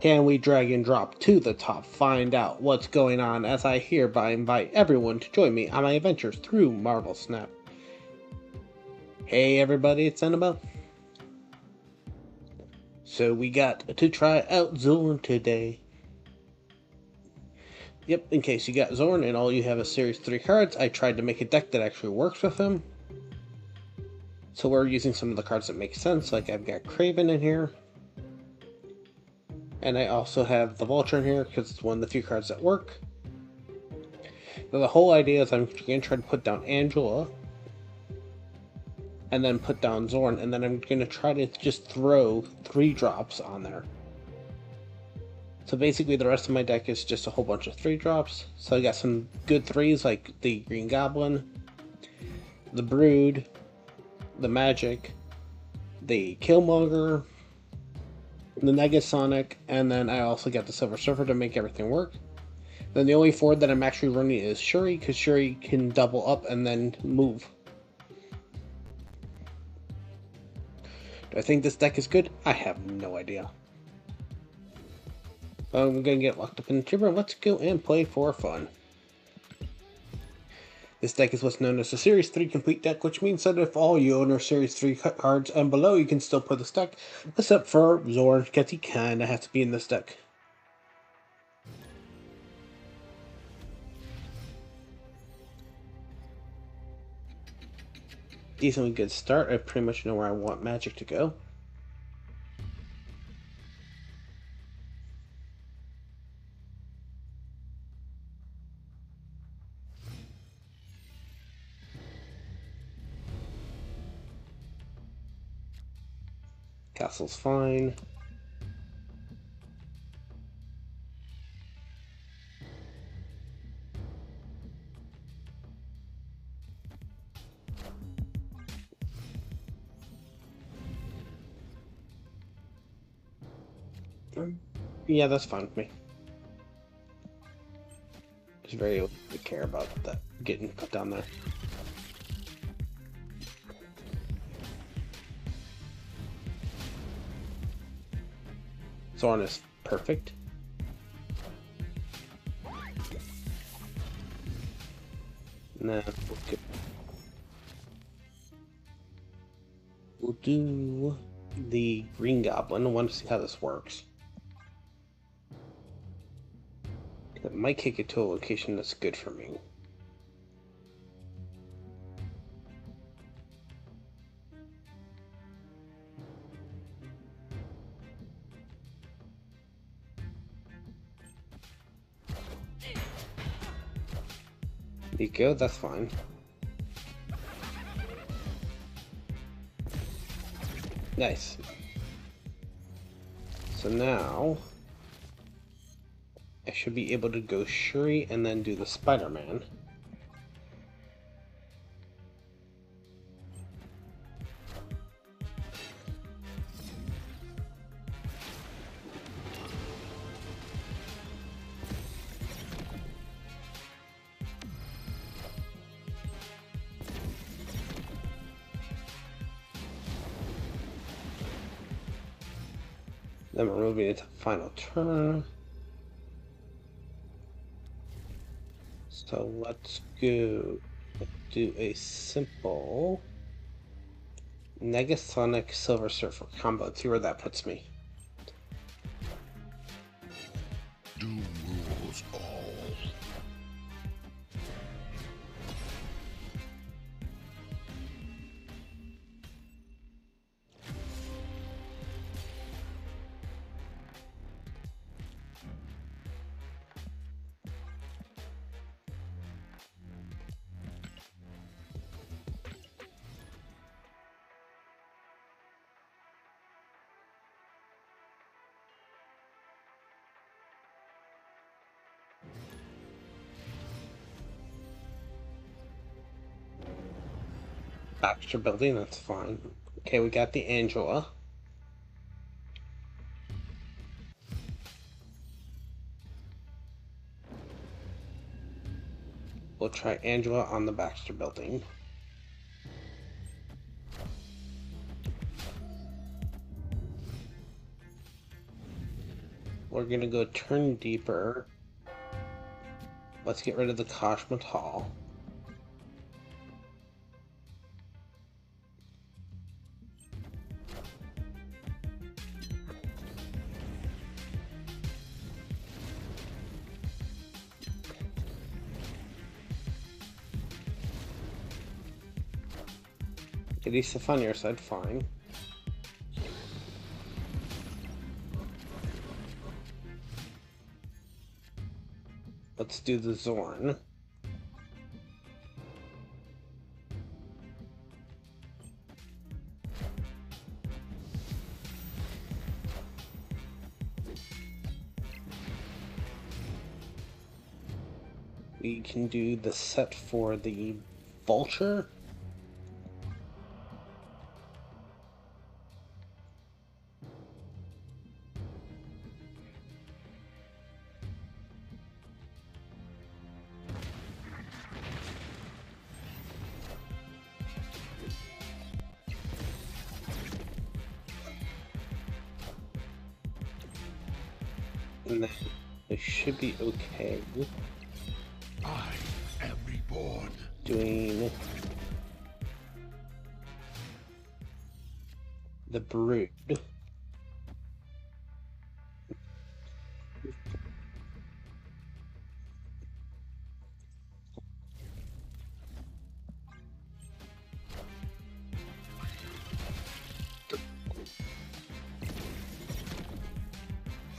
Can we drag and drop to the top? Find out what's going on as I hereby invite everyone to join me on my adventures through Marvel Snap. Hey everybody, it's Annabelle. So we got to try out Xorn today. Yep, in case you got Xorn and all you have is Series 3 cards, I tried to make a deck that actually works with him. So we're using some of the cards that make sense, like I've got Kraven in here. And I also have the Vulture in here because it's one of the few cards that work. Now the whole idea is I'm going to try to put down Angela. And then put down Xorn, and then I'm going to try to just throw 3-drops on there. So basically the rest of my deck is just a whole bunch of 3-drops. So I got some good 3s like the Green Goblin, the Brood, the Magic, the Killmonger, the Negasonic, and then I also got the Silver Surfer to make everything work. Then the only 4 that I'm actually running is Shuri, because Shuri can double up and then move. Do I think this deck is good? I have no idea. I'm gonna get locked up in the chamber. Let's go and play for fun. This deck is what's known as a Series 3 complete deck, which means that if all you own are Series 3 cards and below, you can still play this deck, except for Xorn, because he kinda has to be in this deck. Decently good start. I pretty much know where I want Magic to go. Castle's fine. Yeah, that's fine with me. Just very little to care about that getting put down there. Xorn is perfect. Nah, we'll do the Green Goblin. I want to see how this works. That might take it to a location that's good for me. There you go, that's fine. Nice. So now I should be able to go Shuri and then do the Spider-Man. Then we're moving into final turn. So let's go do a simple Negasonic Silver Surfer combo. Let's see where that puts me. Doom rules all. Baxter building, that's fine. Okay, we got the Angela. We'll try Angela on the Baxter building. we're gonna go turn deeper. Let's get rid of the Cache Metal. At least the funnier side, fine. Let's do the Xorn. We can do the set for the Vulture. And then it should be okay. I am reborn. Doing the Brood.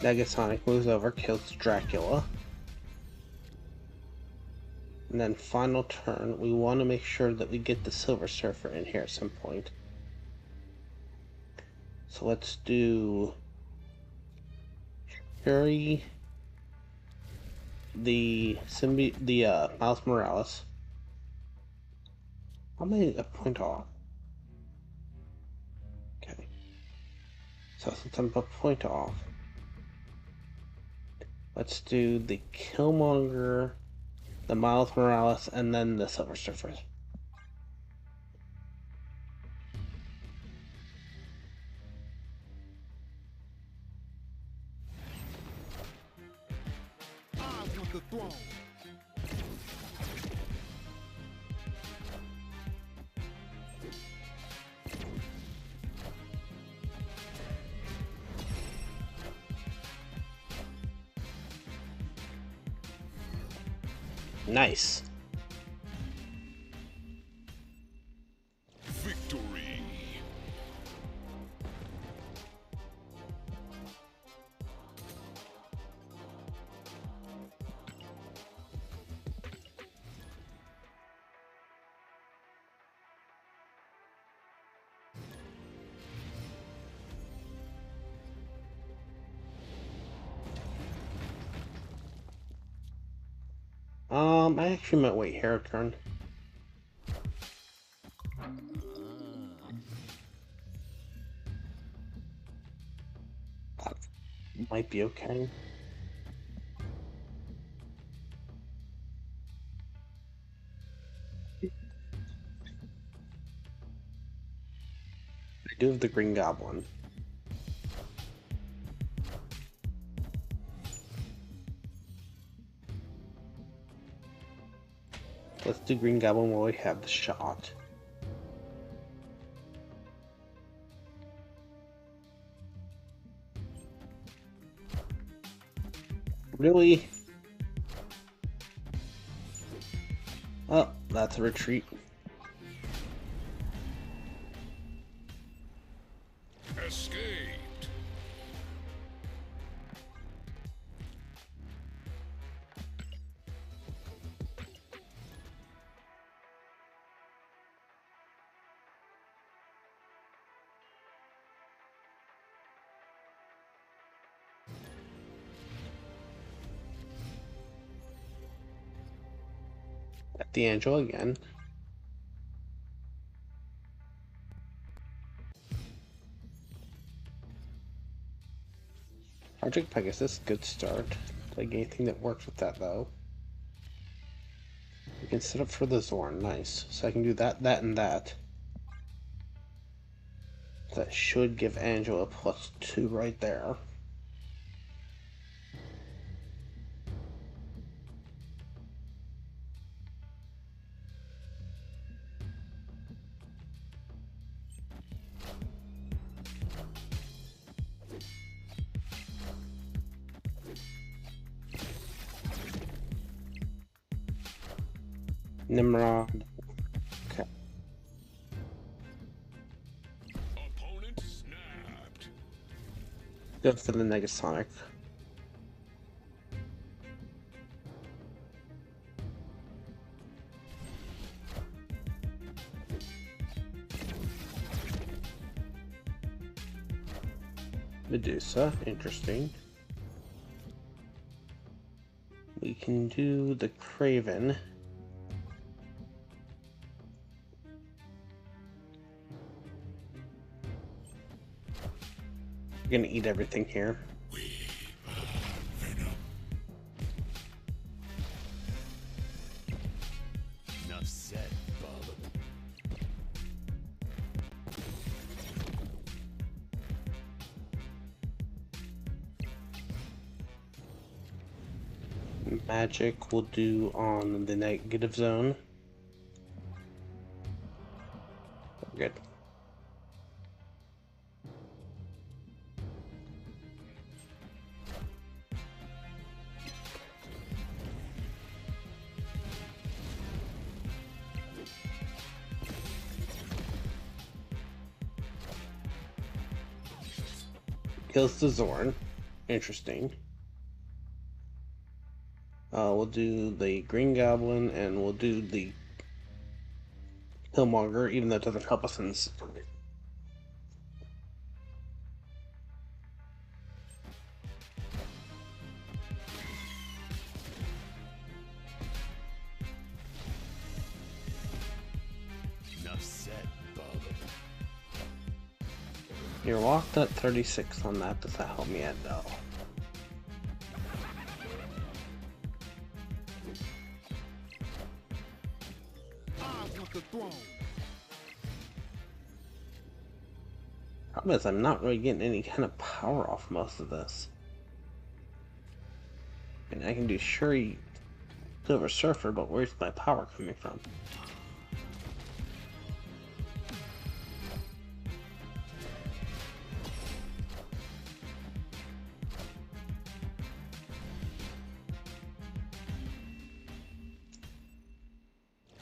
Negasonic moves over, kills Dracula. And then final turn, we want to make sure that we get the Silver Surfer in here at some point. So let's do Fury, the Miles Morales. How many a point off? Okay. So since I'm a point off, let's do the Killmonger, the Miles Morales, and then the Silver Surfer. I want the throne. Nice. Victory. I actually might wait here a turn. That might be okay. I do have the Green Goblin. Let's do Green Goblin while we have the shot. Really? Oh, that's a retreat. Escaped. At the Angel again. Project Pegasus, good start. Like anything that works with that though. We can set up for the Xorn, nice. So I can do that, that, and that. That should give Angela +2 right there. Nimrod. Okay. Opponent snapped. Go for the Negasonic. Medusa, interesting. We can do the Craven. We're gonna eat everything here. Enough said, Bob. Magic we'll do on the negative zone. Good. Kills the Xorn. Interesting. We'll do the Green Goblin and we'll do the Killmonger, even though it doesn't help us in this. Enough said, Bob. You're locked at 36 on that. Does that help me at all? I want the throne. Problem is, I'm not really getting any kind of power off most of this. And I can do Shuri Silver Surfer, but where's my power coming from?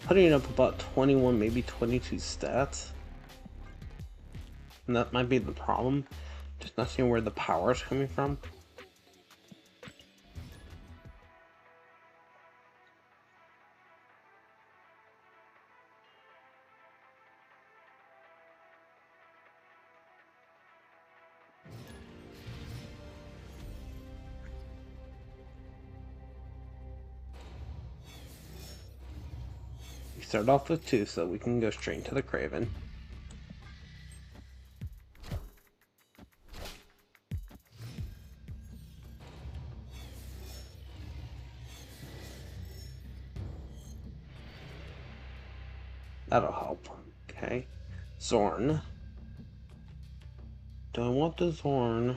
Putting up about 21, maybe 22 stats. And that might be the problem. Just not seeing where the power is coming from. We start off with 2, so we can go straight to the Craven. That'll help. Okay. Xorn. Do I want the Xorn? I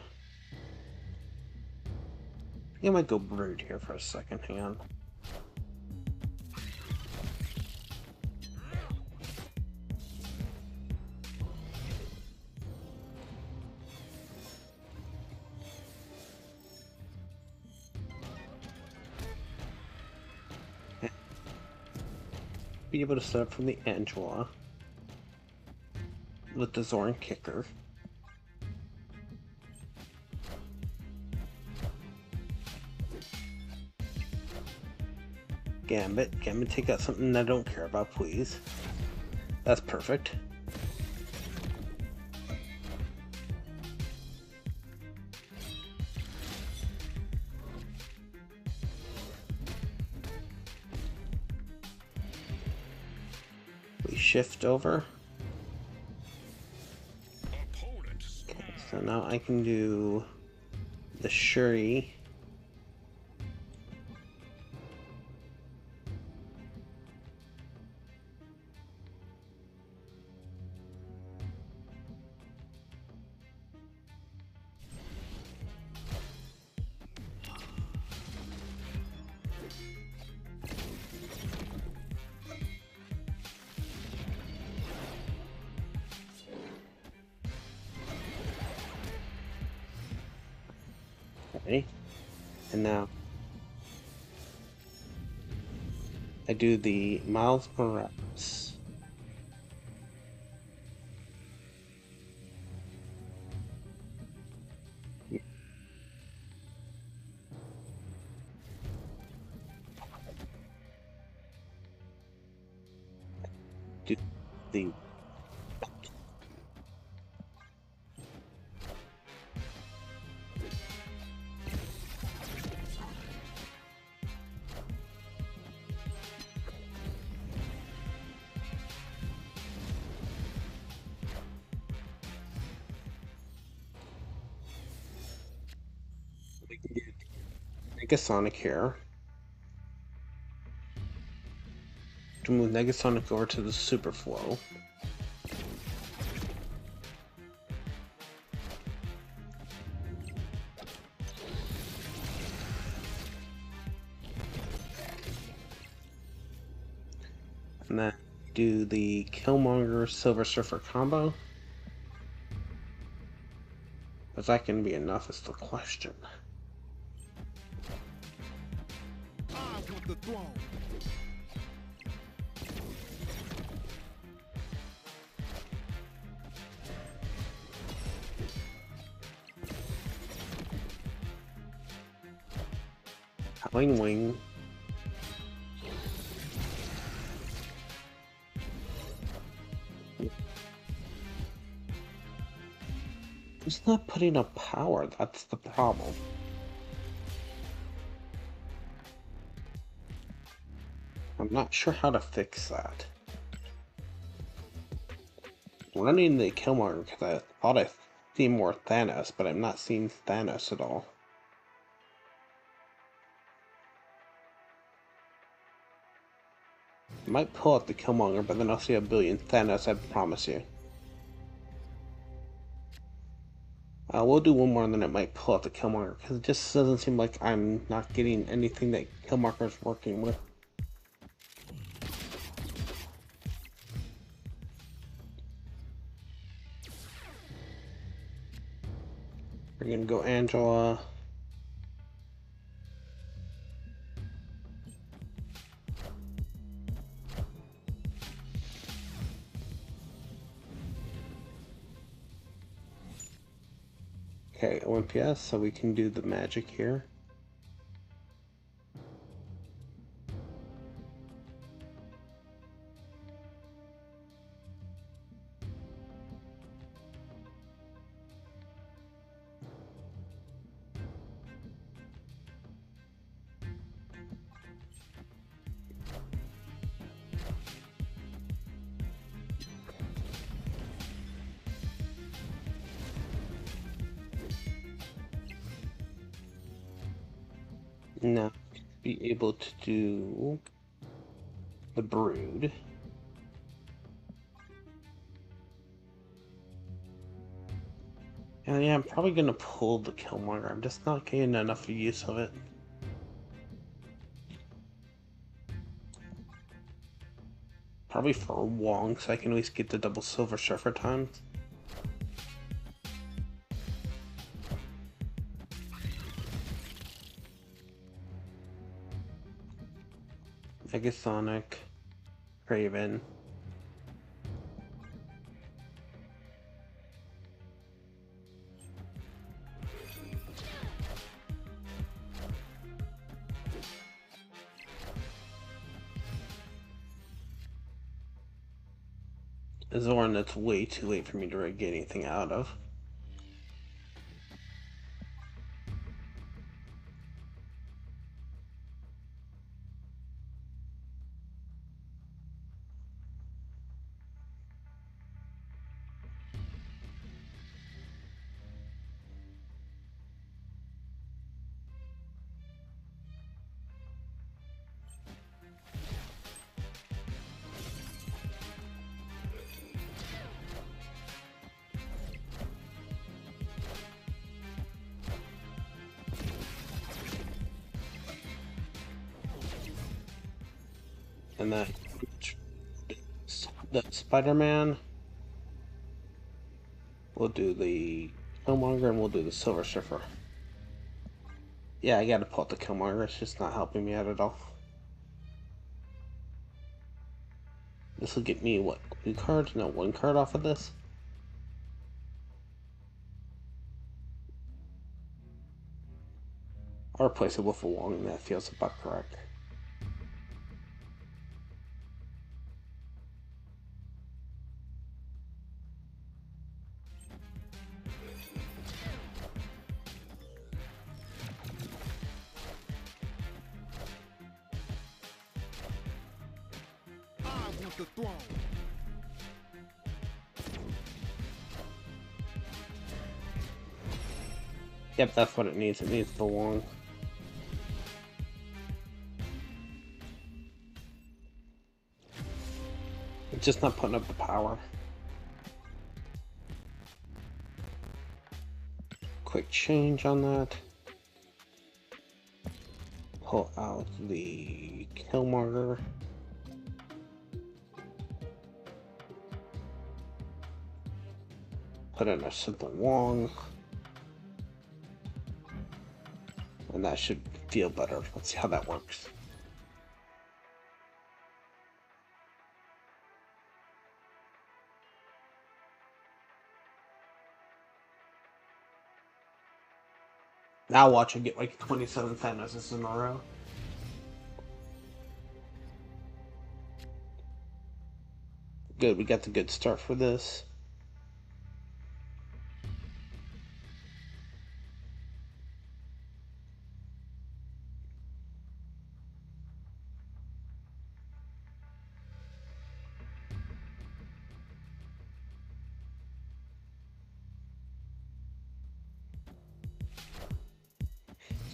think I might go Brood here for a second. Hang on. Be able to start from the Angela with the Xorn kicker. Gambit. Gambit, take out something I don't care about, please. That's perfect. We shift over. Okay, so now I can do the Shuri. Okay, and now I do the Miles Morales. Do the we can get Negasonic here. To move Negasonic over to the Super Flow. And then do the Killmonger Silver Surfer combo. Is that going to be enough is the question. I want the throne. Howling Wing. It's not putting up power, that's the problem. I'm not sure how to fix that. I'm running the Killmonger because I thought I see more Thanos, but I'm not seeing Thanos at all. I might pull out the Killmonger, but then I'll see a billion Thanos, I promise you. We'll do one more and then it might pull out the Killmonger, because it just doesn't seem like I'm not getting anything that Killmonger's working with. We're gonna go Angela. Okay, OMPS, so we can do the magic here. Now, be able to do the Brood. And yeah, I'm probably gonna pull the Killmonger. I'm just not getting enough use of it. Probably for Wong, so I can at least get the double Silver Surfer times. Negasonic, Craven. Xorn, that's way too late for me to really get anything out of. And that the Spider-Man, we'll do the Killmonger and we'll do the Silver Surfer. Yeah, I gotta pull out the Killmonger, it's just not helping me out at all. This will get me, what, 2 cards? No, 1 card off of this. I'll replace it with a Wong. That feels about correct. I want the throne. Yep, that's what it needs. It needs the Wong. It's just not putting up the power. Quick change on that. Pull out the Killmonger. Put in a simple Wong. And that should feel better. Let's see how that works. Now watch it get like 27 Thanoses in a row. Good, we got the good start for this.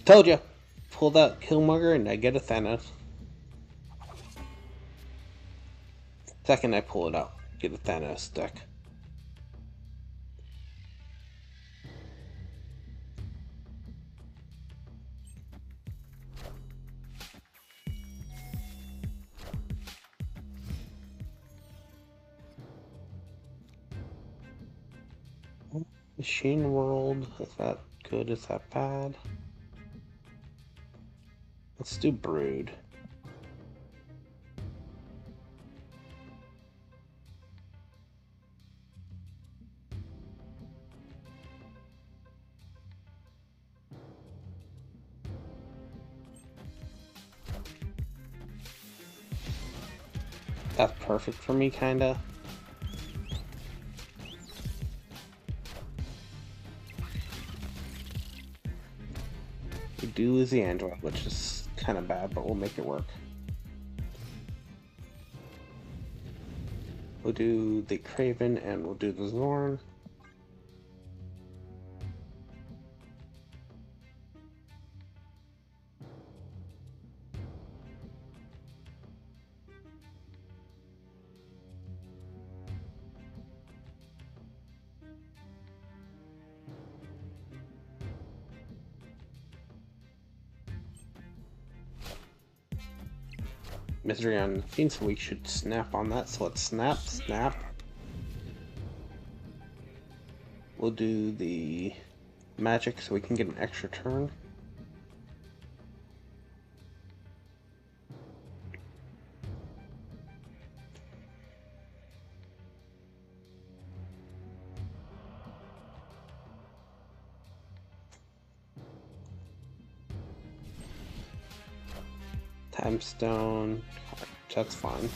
Told ya! Pull that Killmonger and I get a Thanos. Second I pull it out, get a Thanos deck. Machine World, is that good? Is that bad? Let's do Brood. That's perfect for me, kinda. We do lose the Android, which is kinda bad, but we'll make it work. We'll do the Craven and we'll do the Xorn. Misery on Fiend, so we should snap on that. So let's snap. We'll do the magic so we can get an extra turn. Time Stone, that's fine.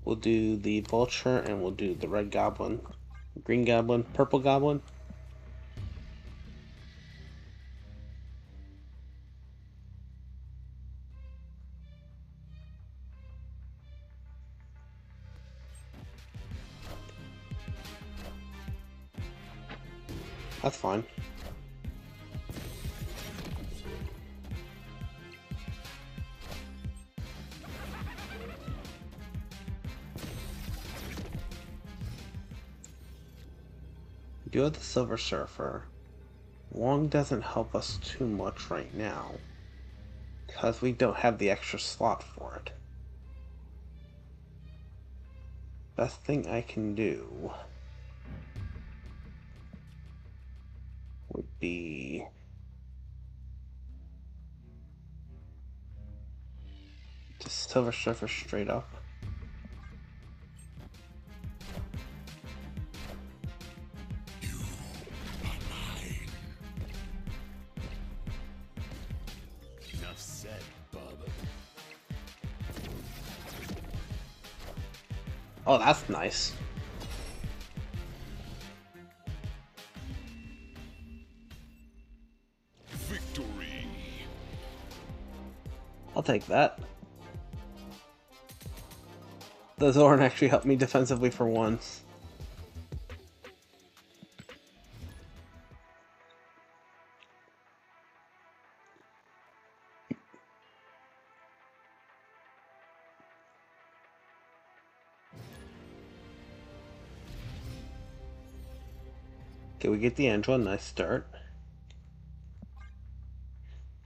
We'll do the Vulture and we'll do the Red Goblin, Green Goblin, Purple Goblin. That's fine. We do have the Silver Surfer. Wong doesn't help us too much right now, because we don't have the extra slot for it. Best thing I can do be... just Silver Surfer straight up. Enough said, Bubba. Oh, that's nice. Victory. I'll take that. The Xorn actually helped me defensively for once. Okay, we get the Angela, nice start.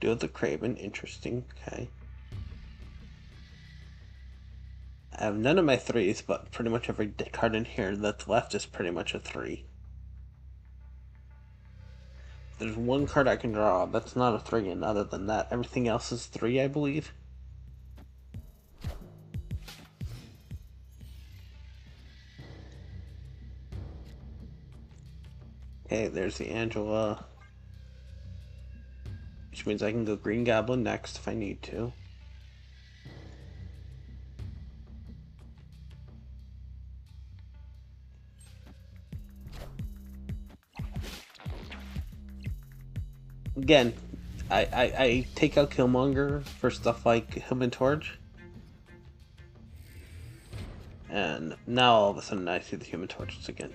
Do the Craven, interesting, okay. I have none of my threes, but pretty much every card in here that's left is pretty much a 3. There's one card I can draw that's not a 3, and other than that, everything else is 3, I believe. Okay, there's the Angela. Which means I can go Green Goblin next if I need to. Again, I take out Killmonger for stuff like Human Torch. And now all of a sudden I see the Human Torches again.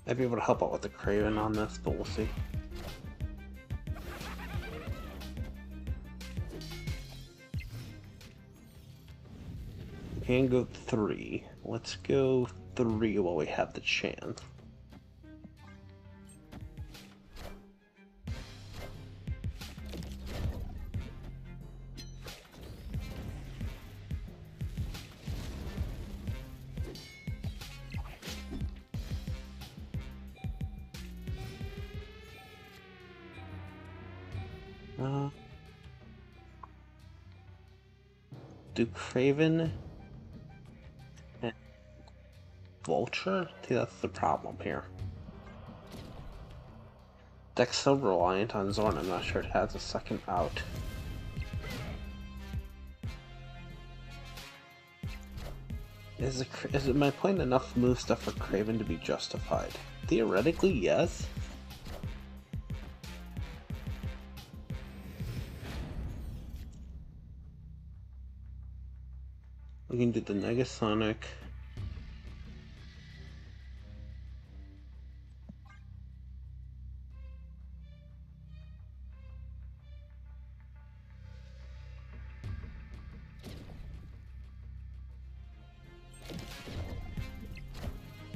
I'd be able to help out with the Craven on this, but we'll see. We can go 3. Let's go 3 while we have the chance. Do Craven and Vulture? I think that's the problem here. Deck's so reliant on Xorn, I'm not sure it has a second out. Is am I playing enough move stuff for Craven to be justified? Theoretically, yes. We can do the Negasonic.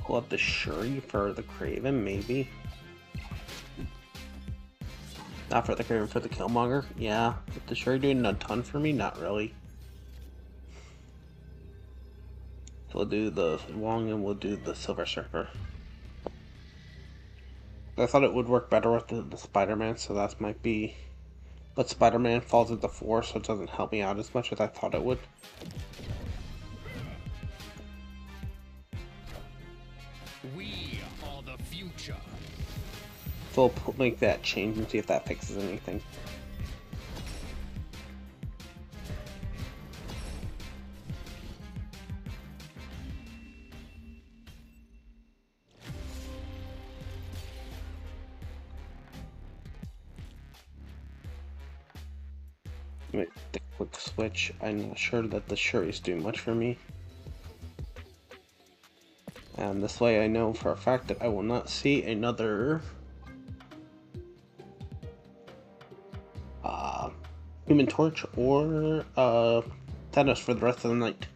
Pull up the Shuri for the Craven, maybe. Not for the Craven, for the Killmonger. Yeah, with the Shuri doing a ton for me, not really. So we'll do the Wong and we'll do the Silver Surfer. I thought it would work better with the Spider-Man, so that might be... But Spider-Man falls into 4, so it doesn't help me out as much as I thought it would. We are the future. So we'll make that change and see if that fixes anything. Make the quick switch. I'm not sure that the Shuri's doing much for me. And this way I know for a fact that I will not see another Human Torch or Thanos for the rest of the night.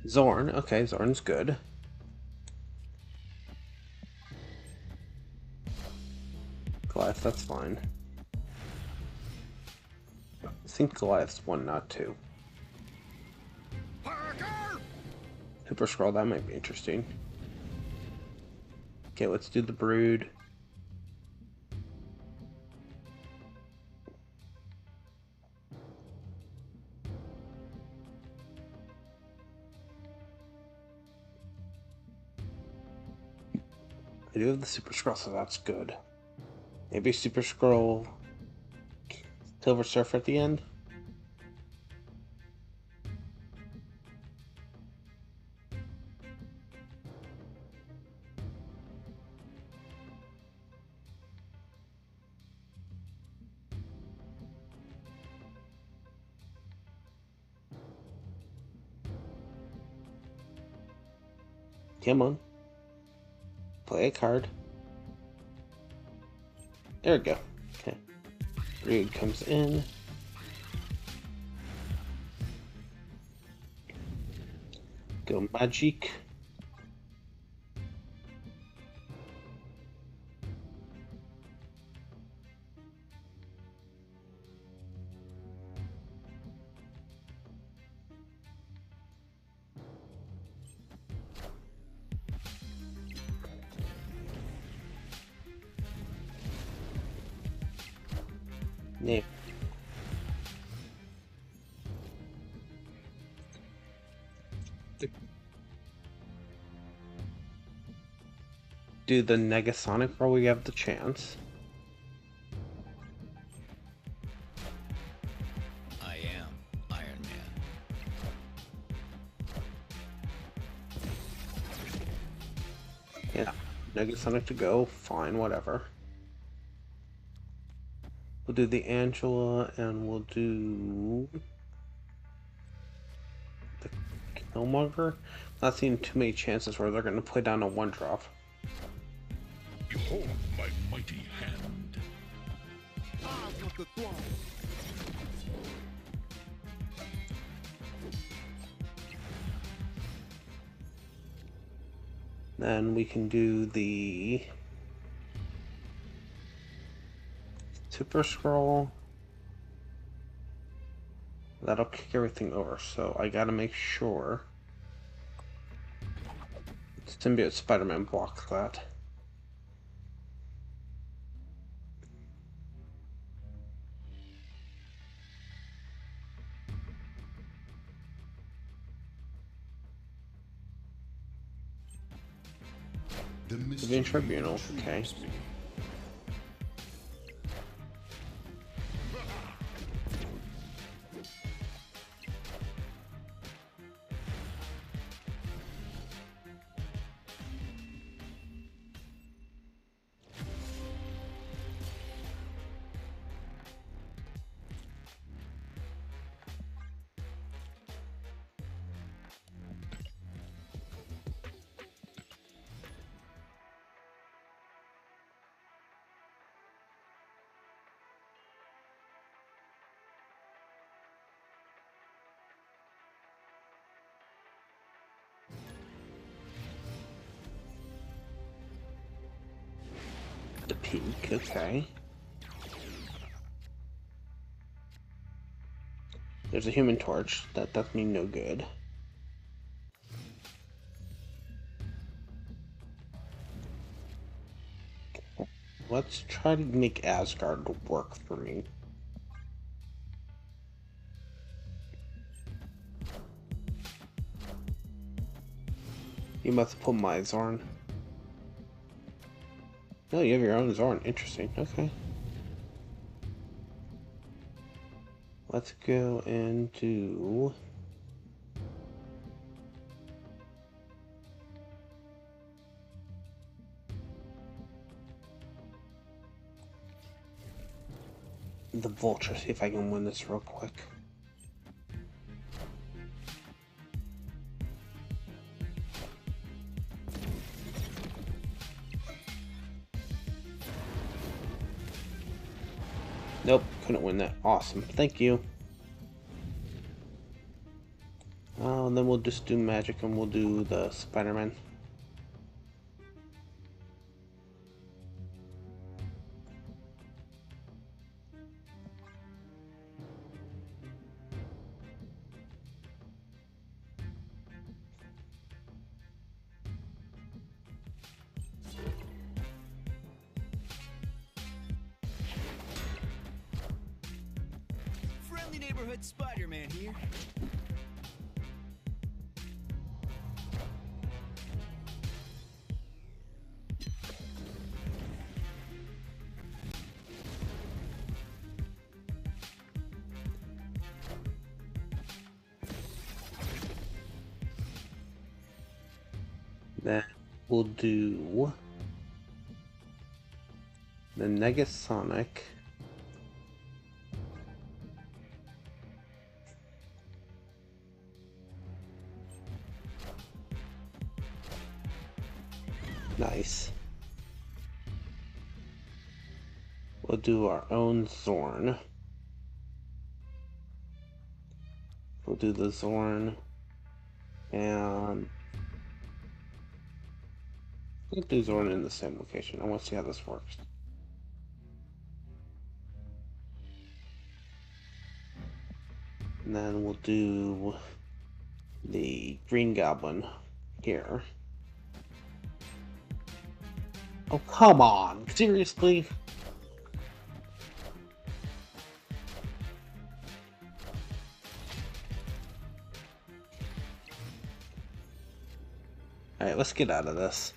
Xorn. Okay, Xorn's good. Goliath, that's fine. I think Goliath's 1, not 2. Super Scroll, that might be interesting. Okay, let's do the Brood. I do have the Super Scroll, so that's good. Maybe Super Scroll Silver Surfer at the end? Come on. Play a card. There we go. Okay. Brood comes in. Go Magic. Name. Do the Negasonic while we have the chance. I am Iron Man. Yeah, Negasonic to go. Fine, whatever. We'll do the Angela, and we'll do the Killmonger. Not seeing too many chances where they're going to play down a 1-drop. Behold my mighty hand. Then we can do the Super Scroll. That'll kick everything over, so I gotta make sure Symbiote Spider-Man blocks that. The Tribunal, okay. The peak, okay. There's a Human Torch. That does me no good. Let's try to make Asgard work for me. You must pull my Xorn. No, you have your own Xorn. Interesting. Okay. Let's go and do... the Vulture, see if I can win this real quick. Nope, couldn't win that. Awesome, thank you. And then we'll just do magic and we'll do the Spider-Man. Friendly neighborhood Spider-Man here. Then we'll do the Negasonic. Nice. We'll do our own Xorn. We'll do the Xorn and we'll do Xorn in the same location. I want to see how this works. And then we'll do the Green Goblin here. Oh, come on! Seriously? Alright, let's get out of this.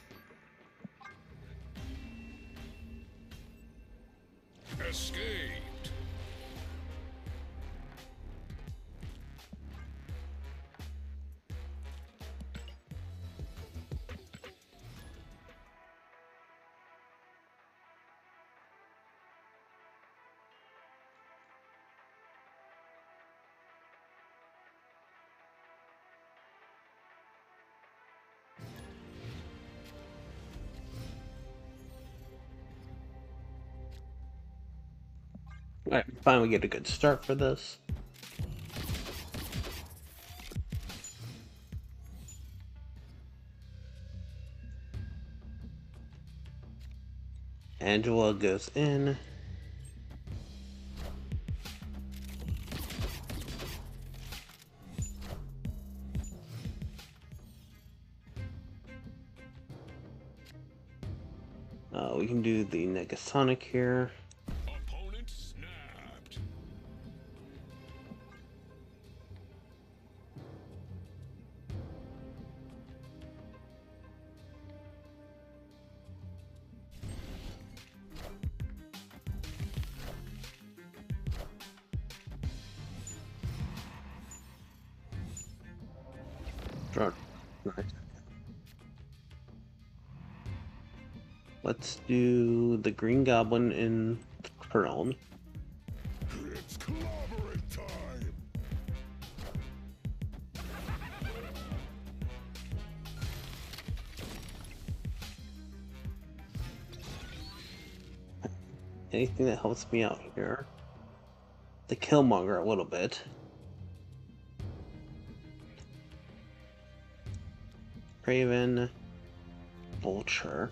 Escaped. Alright, finally get a good start for this. Angela goes in. We can do the Negasonic here. Opponent snapped. Draw. Nice. Let's do the Green Goblin in Throne. It's clobbering time. Anything that helps me out here. The Killmonger a little bit. Raven. Vulture.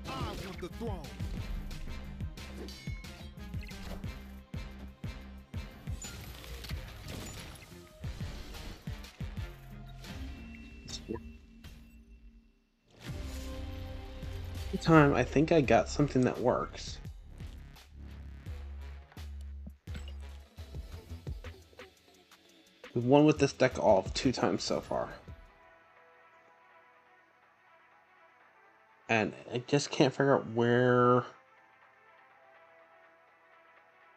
I want the throne. Time, I think I got something that works. We've won with this deck all of 2 times so far. And I just can't figure out where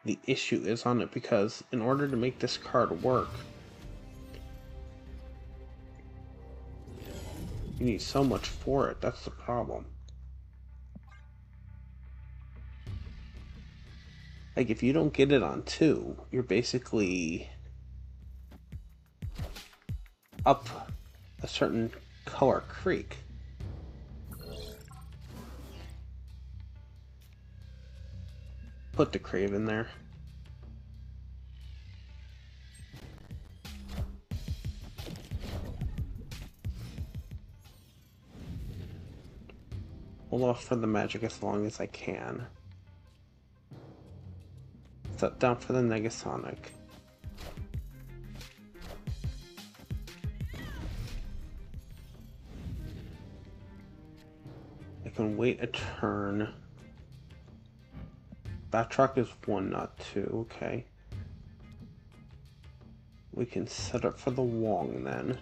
the issue is on it, because in order to make this card work, you need so much for it. That's the problem. Like, if you don't get it on 2, you're basically up a certain color creek. Put the crave in there. Hold off for the magic as long as I can. Set down for the Negasonic. I can wait a turn. Backtrack is 1, not 2. Okay. We can set up for the Wong then.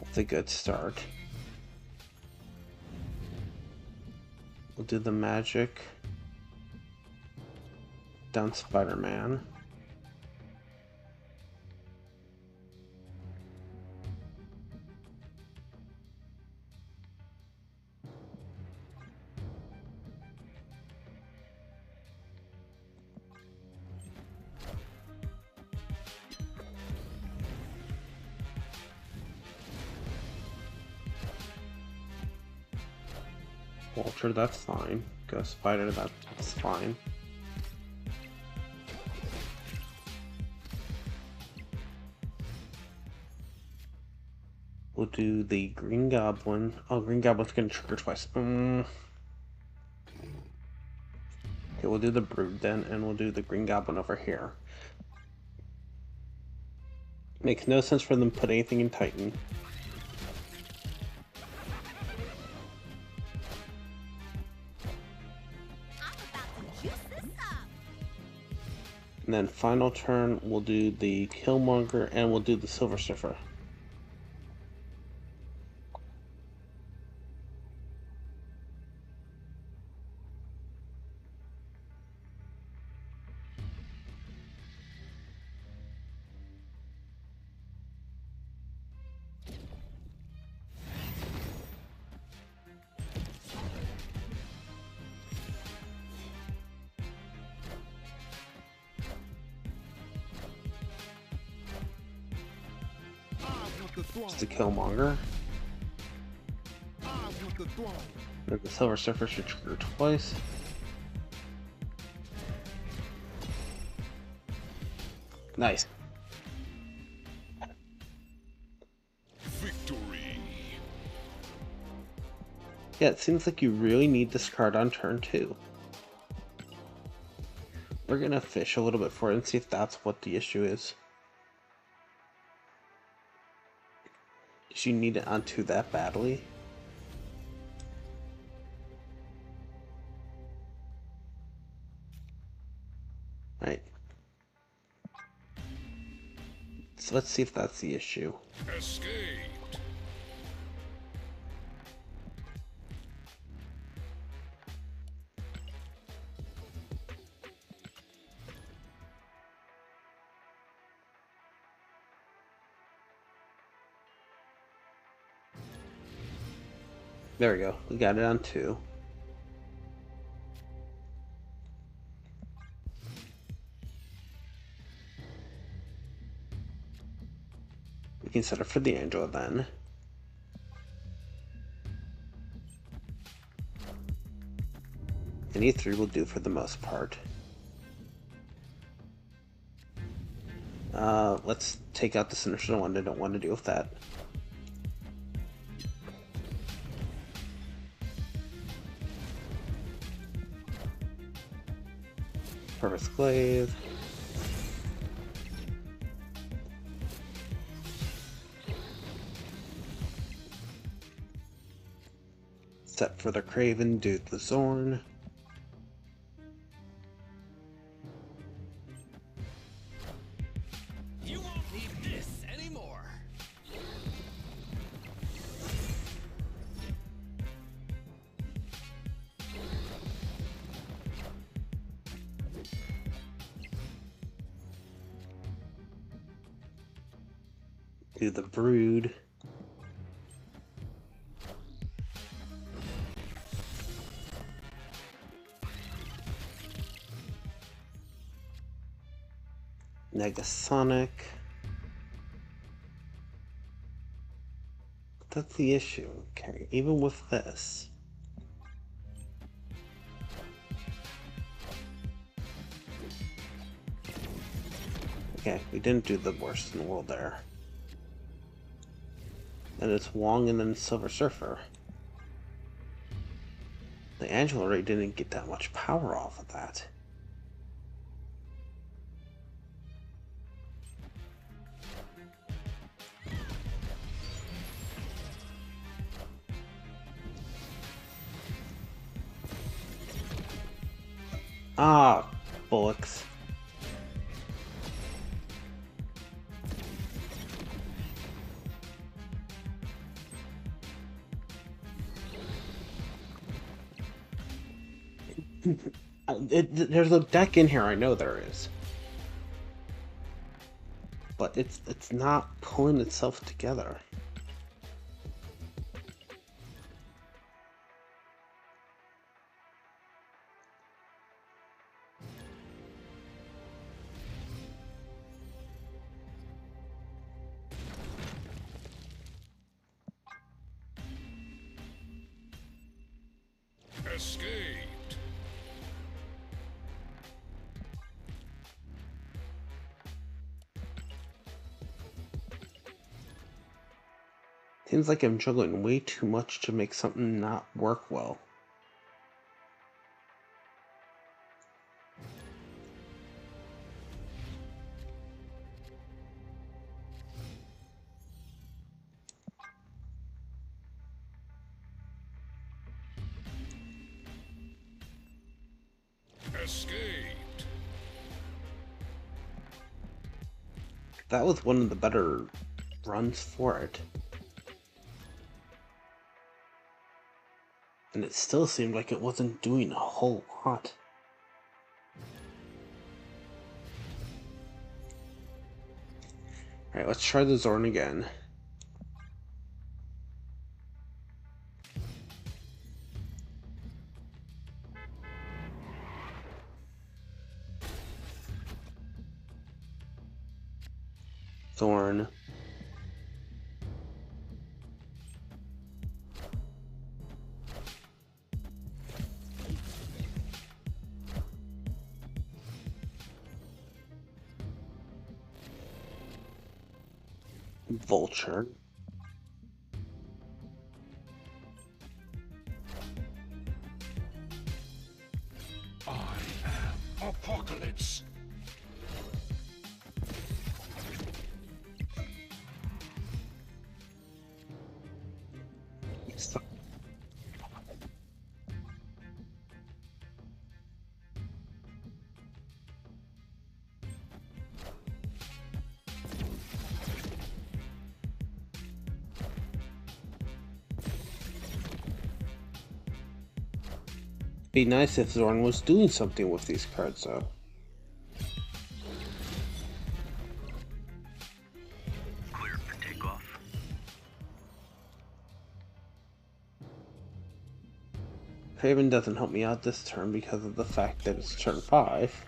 That's a good start. We'll do the magic. Down Spider-Man. Vulture, that's fine. Go Spider, that's fine. We'll do the Green Goblin. Oh, Green Goblin's gonna trigger twice. Okay, we'll do the Brood then, and we'll do the Green Goblin over here. Makes no sense for them to put anything in Titan. And then final turn, we'll do the Killmonger and we'll do the Silver Surfer. It's the Killmonger. And the Silver Surfer should trigger twice. Nice. Victory. Yeah, it seems like you really need this card on turn 2. We're gonna fish a little bit for it and see if that's what the issue is. Does she need it on 2 that badly? Right. So let's see if that's the issue. Escaped. There we go. We got it on 2. We can set it for the Angel then. And E3 will do for the most part. Let's take out the Sinister one. I don't want to deal with that. Service Glaive. Set for the Craven, do the Xorn. You won't need this anymore. Do the Brood. Negasonic. That's the issue. Okay, even with this. Okay, we didn't do the worst in the world there. And it's Wong and then Silver Surfer. The Angela Ray didn't get that much power off of that. Ah, bullocks. There's a deck in here, I know there is. But it's not pulling itself together. Escaped. Seems like I'm juggling way too much to make something not work well. Escaped. That was one of the better runs for it. And it still seemed like it wasn't doing a whole lot. Alright, let's try the Xorn again. Xorn. Vulture. I am Apocalypse. Stop. Be nice if Xorn was doing something with these cards, though. Cleared for takeoff. Craven doesn't help me out this turn because of the fact that it's turn 5.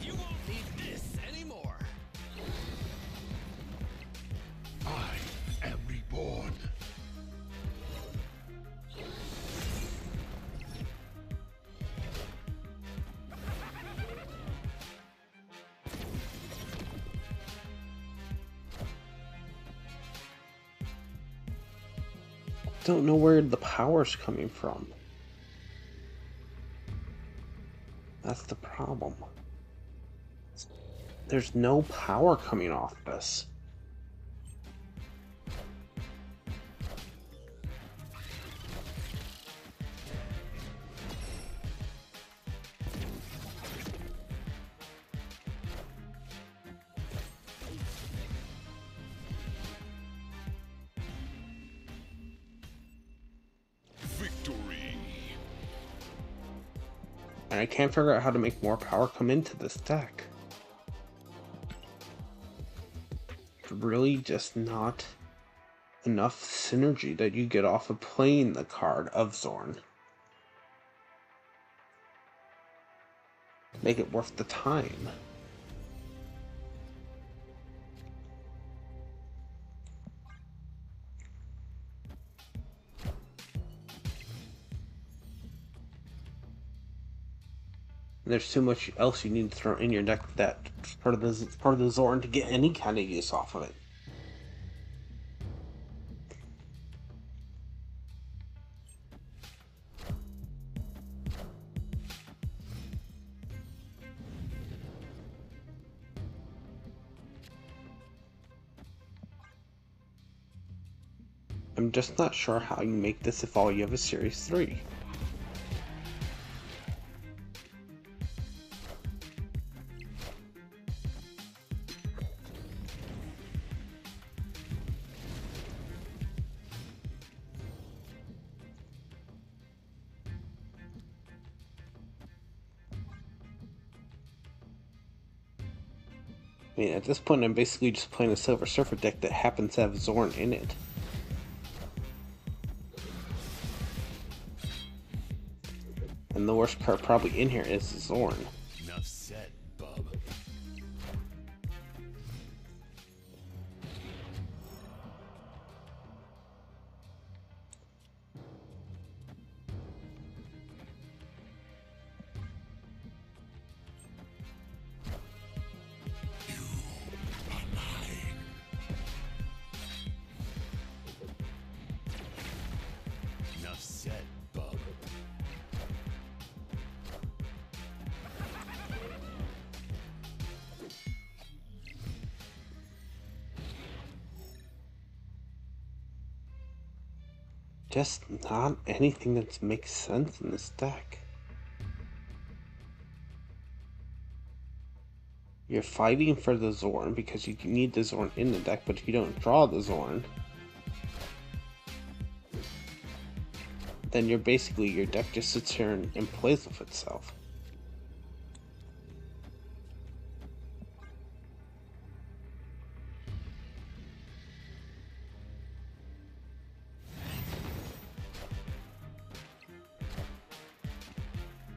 You won't need this anymore. I am reborn. don't know where the power's coming from. That's the problem. There's no power coming off this. Victory. And I can't figure out how to make more power come into this deck. It's really just not enough synergy that you get off of playing the card of Xorn. Make it worth the time. There's too much else you need to throw in your deck that part of the Xorn to get any kind of use off of it. I'm just not sure how you make this if all you have is Series 3. I mean, at this point, I'm basically just playing a Silver Surfer deck that happens to have Xorn in it. And the worst part probably in here is Xorn. Enough said, bub. Enough said, bub. Just not anything that makes sense in this deck. You're fighting for the Xorn because you need the Xorn in the deck, but if you don't draw the Xorn, then you're basically, your deck just sits here and plays with itself.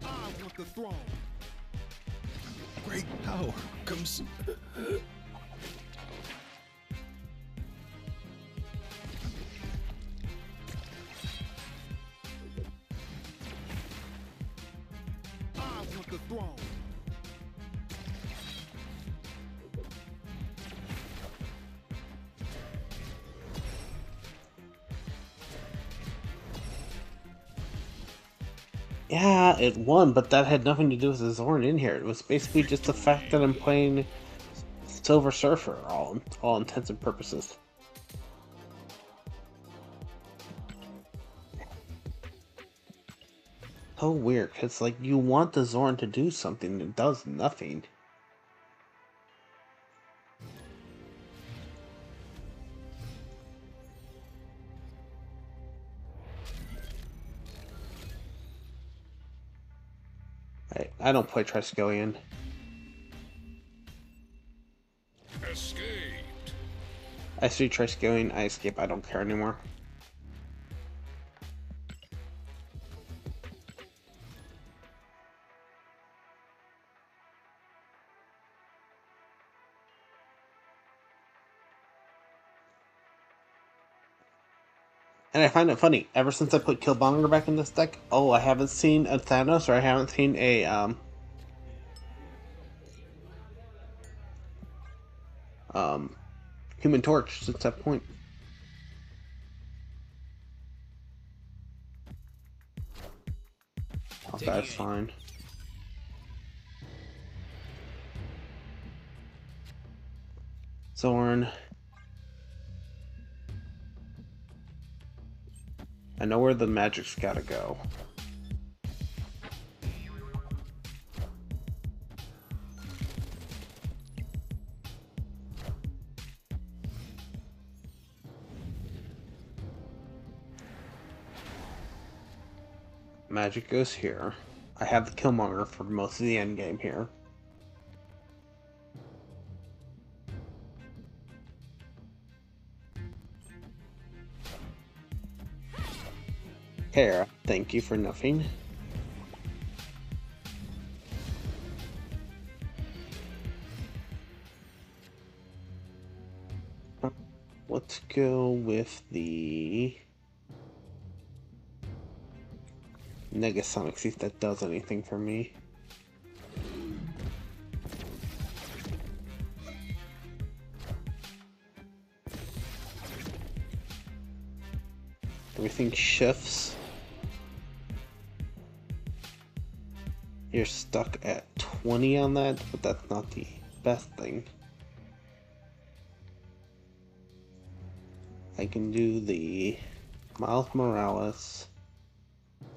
I want the throne. Great power comes. I want the throne. Yeah, it won, but that had nothing to do with the Xorn in here. It was basically just the fact that I'm playing Silver Surfer, all intents and purposes. So weird, because like you want the Xorn to do something, it does nothing. I don't play Triskelion. Escaped. I see Triskelion, I escape, I don't care anymore. And I find it funny, ever since I put Killmonger back in this deck, oh, I haven't seen a Thanos, or I haven't seen a, Human Torch since that point. Okay, that's fine. Xorn. I know where the magic's gotta go. Magic goes here. I have the Killmonger for most of the end game here. Here, thank you for nothing. Let's go with the Negasonic, see if that does anything for me. Everything shifts. You're stuck at 20 on that, but that's not the best thing. I can do the Miles Morales.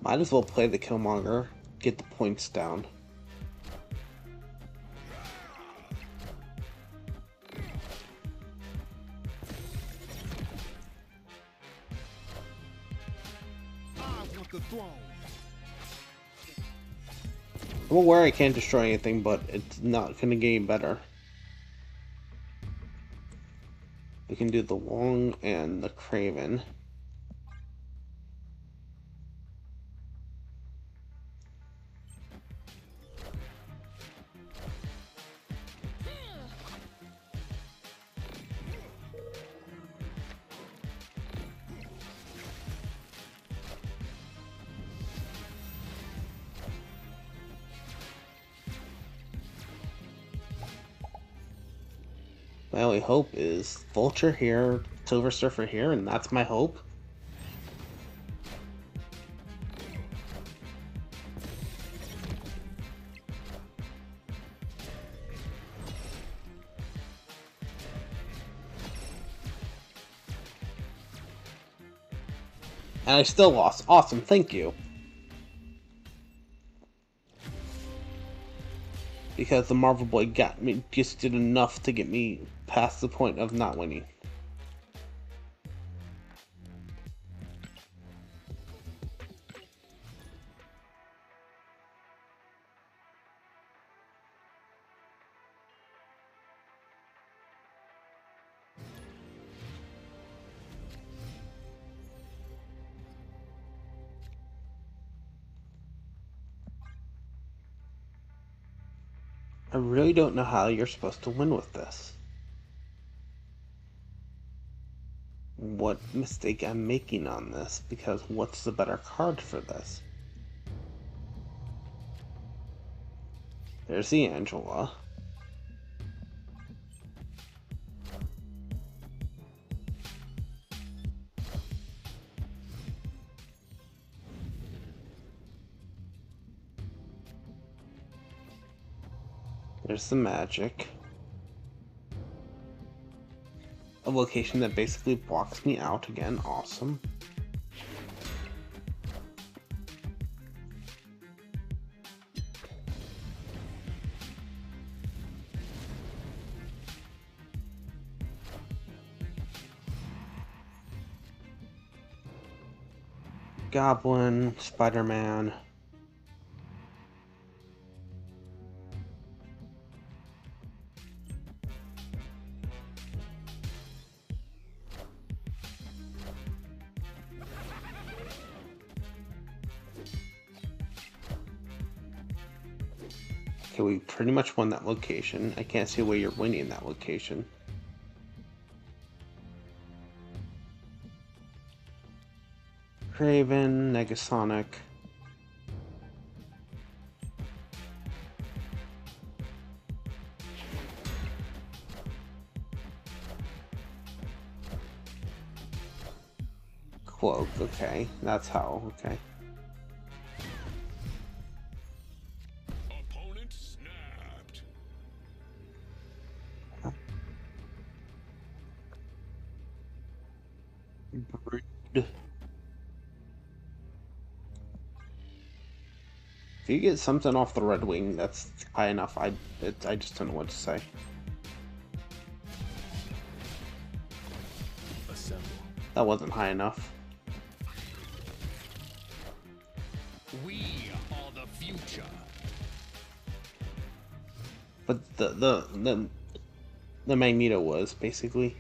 Might as well play the Killmonger, get the points down. I want the throne. I'm aware I can't destroy anything, but it's not going to get any better. We can do the Wong and the Craven. My only hope is Vulture here, Silver Surfer here, and that's my hope. And I still lost. Awesome, thank you. Because the Marvel Boy got me, just did enough to get me past the point of not winning. I really don't know how you're supposed to win with this. What mistake I'm making on this, because what's the better card for this? There's the Angela. There's the Magic. A location that basically blocks me out again. Awesome. Goblin, Spider-Man. Okay, we pretty much won that location. I can't see where you're winning that location. Craven, Negasonic. Cloak, okay. That's how, okay. Brood. If you get something off the Red Wing, that's high enough. I just don't know what to say. Assemble. That wasn't high enough. We are the future. But the Magneto was basically.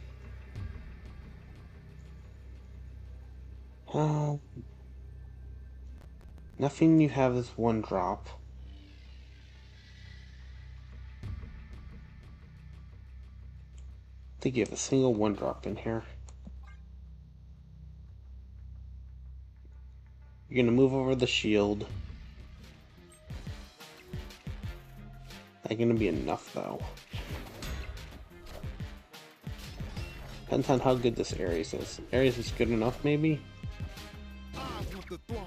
Nothing you have is one drop. I think you have a single one drop in here. You're gonna move over the shield. Not gonna be enough though. Depends on how good this Ares is. Ares is good enough, maybe? I want the throne.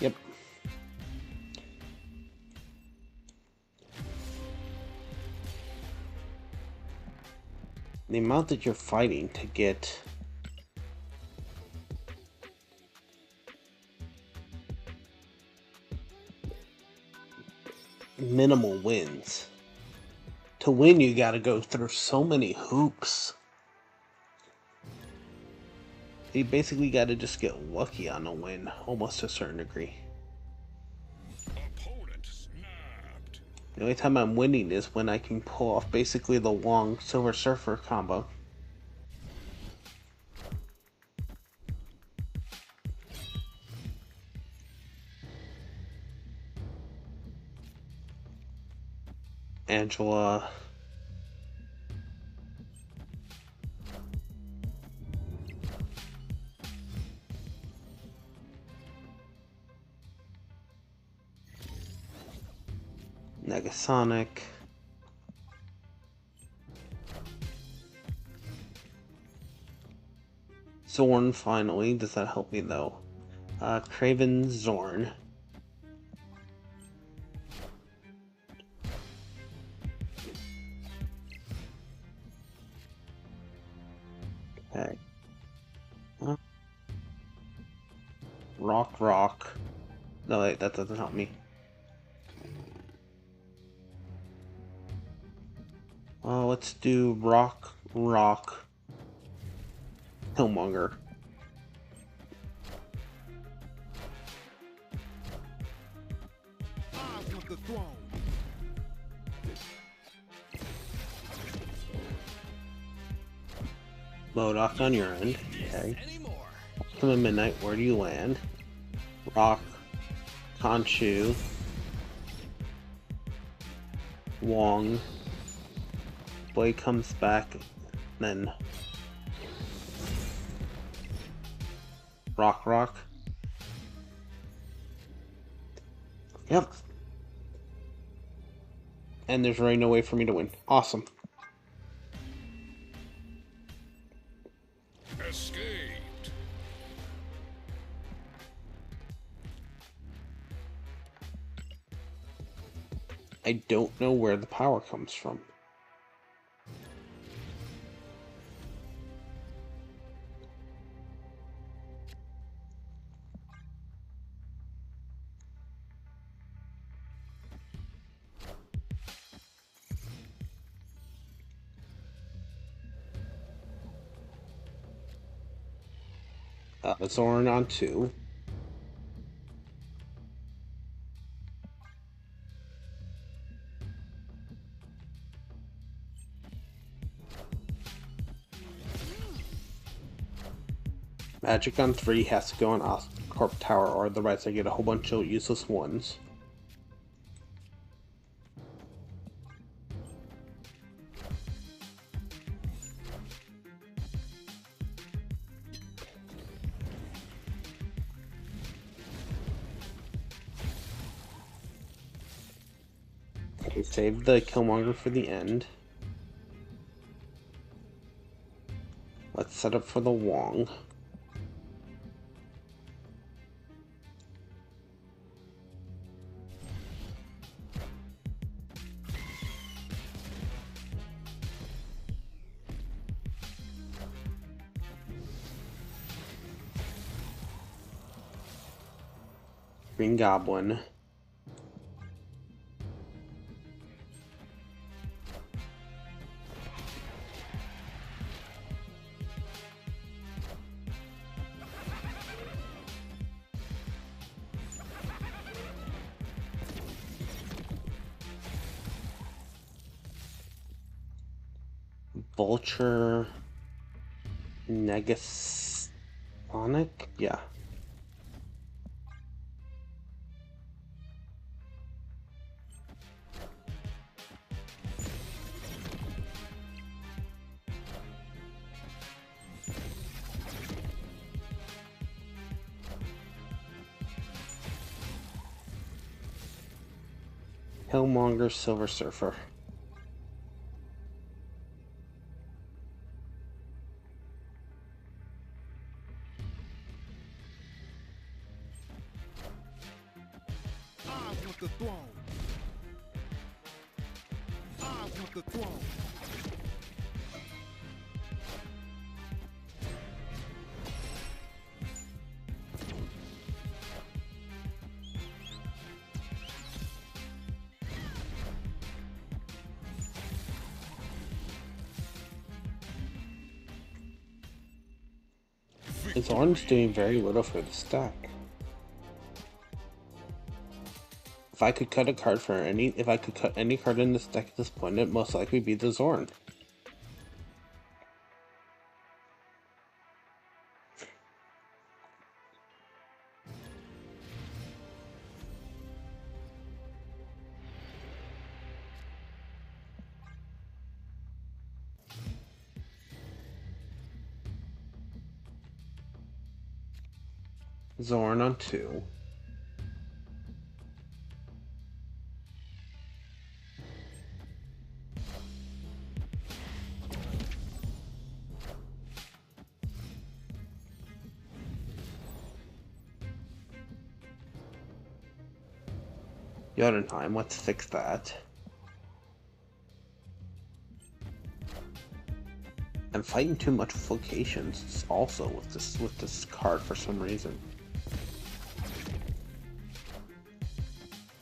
Yep. The amount that you're fighting to get minimal wins. To win, you gotta go through so many hoops. You basically gotta just get lucky on a win, almost to a certain degree. Opponent snapped. The only time I'm winning is when I can pull off basically the Wong Silver Surfer combo. Angela. Negasonic. Xorn finally. Does that help me though? Craven Xorn. Okay. Rock. No, wait, that doesn't help me. Let's do Rock. Killmonger. I want the throne. MODOK on your end. Okay. Anymore. Come at midnight, where do you land? Rock. Khonshu. Wong. Blade comes back, then Rock. Yep. And there's really no way for me to win. Awesome. Escaped. I don't know where the power comes from. Xorn on 2. Magic on 3 has to go on Oscorp Tower, or otherwise I get a whole bunch of useless ones. Okay, save the Killmonger for the end. Let's set up for the Wong. Green Goblin. Vulture. Negasonic? Yeah. Hillmonger Silver Surfer. I want the throne. I want the throne. Xorn's doing very little for the stack. If I could cut a card for if I could cut any card in this deck at this point, it'd most likely be the Xorn. Xorn on 2. Jotunheim, let's fix that. I'm fighting too much with locations also with this card for some reason.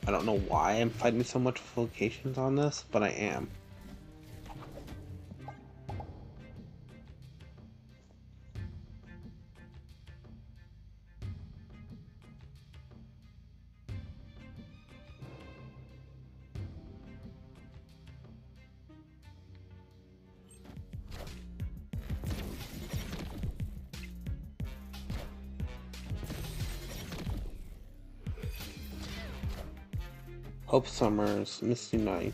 I don't know why I'm fighting so much with locations on this, but I am. Hope Summers, Misty Knight.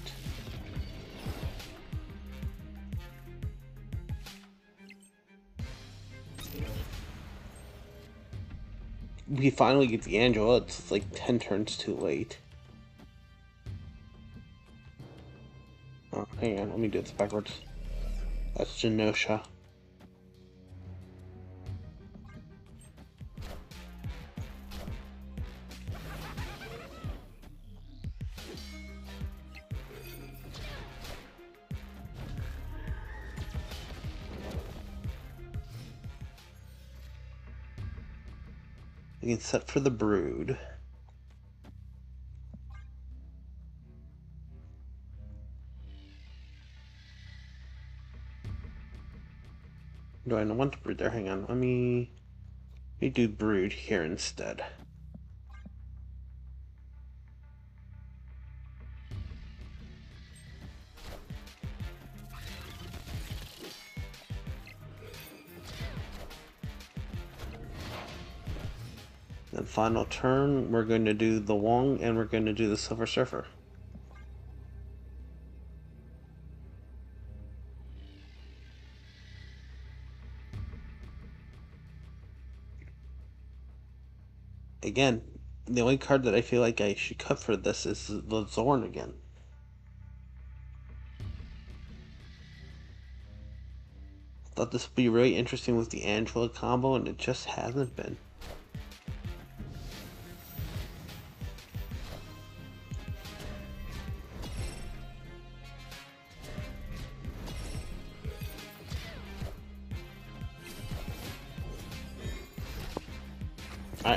We finally get the Angela, it's like 10 turns too late. Oh, hang on, let me do this backwards. That's Genosha. We can set for the Brood. Do I not want to Brood there? Hang on, let me do Brood here instead. Then final turn, we're going to do the Wong and we're going to do the Silver Surfer. Again, the only card that I feel like I should cut for this is the Xorn again. Thought this would be really interesting with the Angela combo, and it just hasn't been.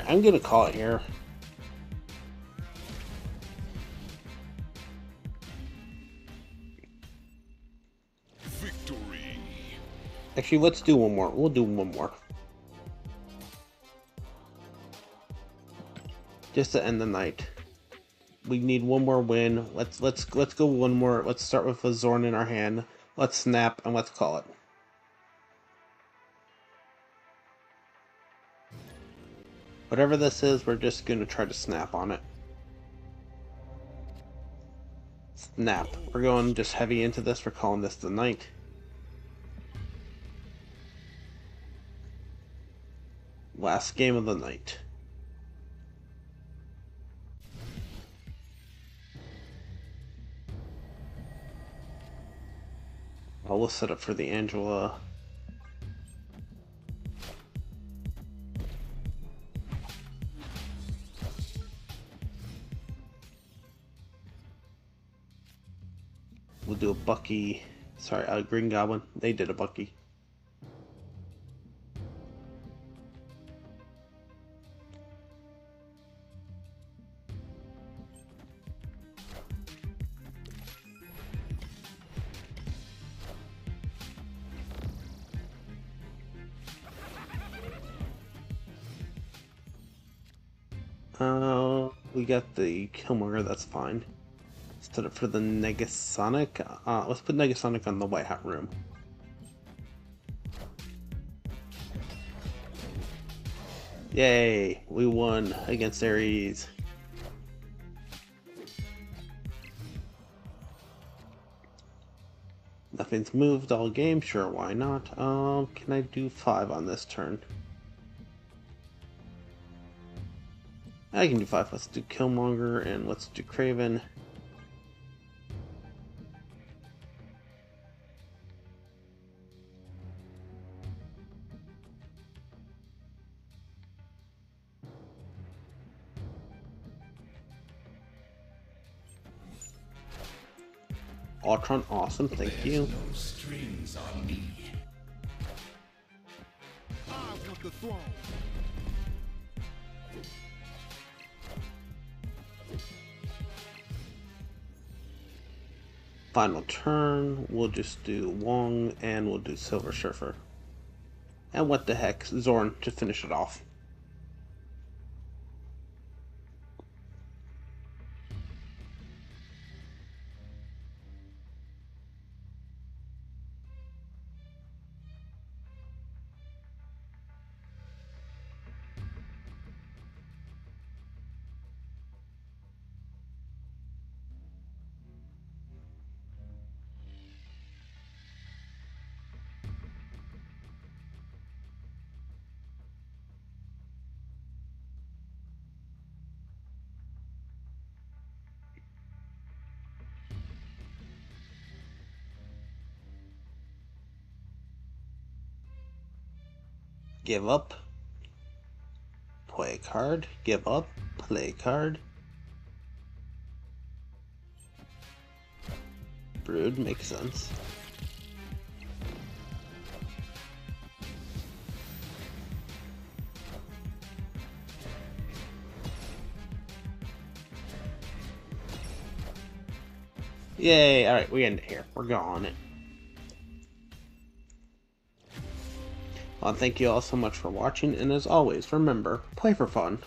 I'm gonna call it here. Actually, let's do one more. We'll do one more. Just to end the night. We need one more win. Let's go one more. Let's start with a Xorn in our hand. Let's snap and let's call it. Whatever this is, we're just gonna try to snap on it. Snap. We're going just heavy into this. We're calling this the night. Last game of the night. We'll set up for the Angela. We'll do a Bucky. Sorry, Green Goblin. They did a Bucky. We got the Killmonger, that's fine. Set up for the Negasonic. Let's put Negasonic on the White Hat room. Yay! We won against Ares. Nothing's moved all game. Sure, why not? Can I do 5 on this turn? I can do 5. Let's do Killmonger and let's do Craven. Ultron, awesome, thank you. No strings on me. I want the throne. Final turn, we'll just do Wong and we'll do Silver Surfer. And what the heck, Xorn to finish it off. Give up. Play a card. Give up. Play a card. Brood makes sense. Yay! Alright, we end it here. We're gone. Thank you all so much for watching, and as always, remember, play for fun.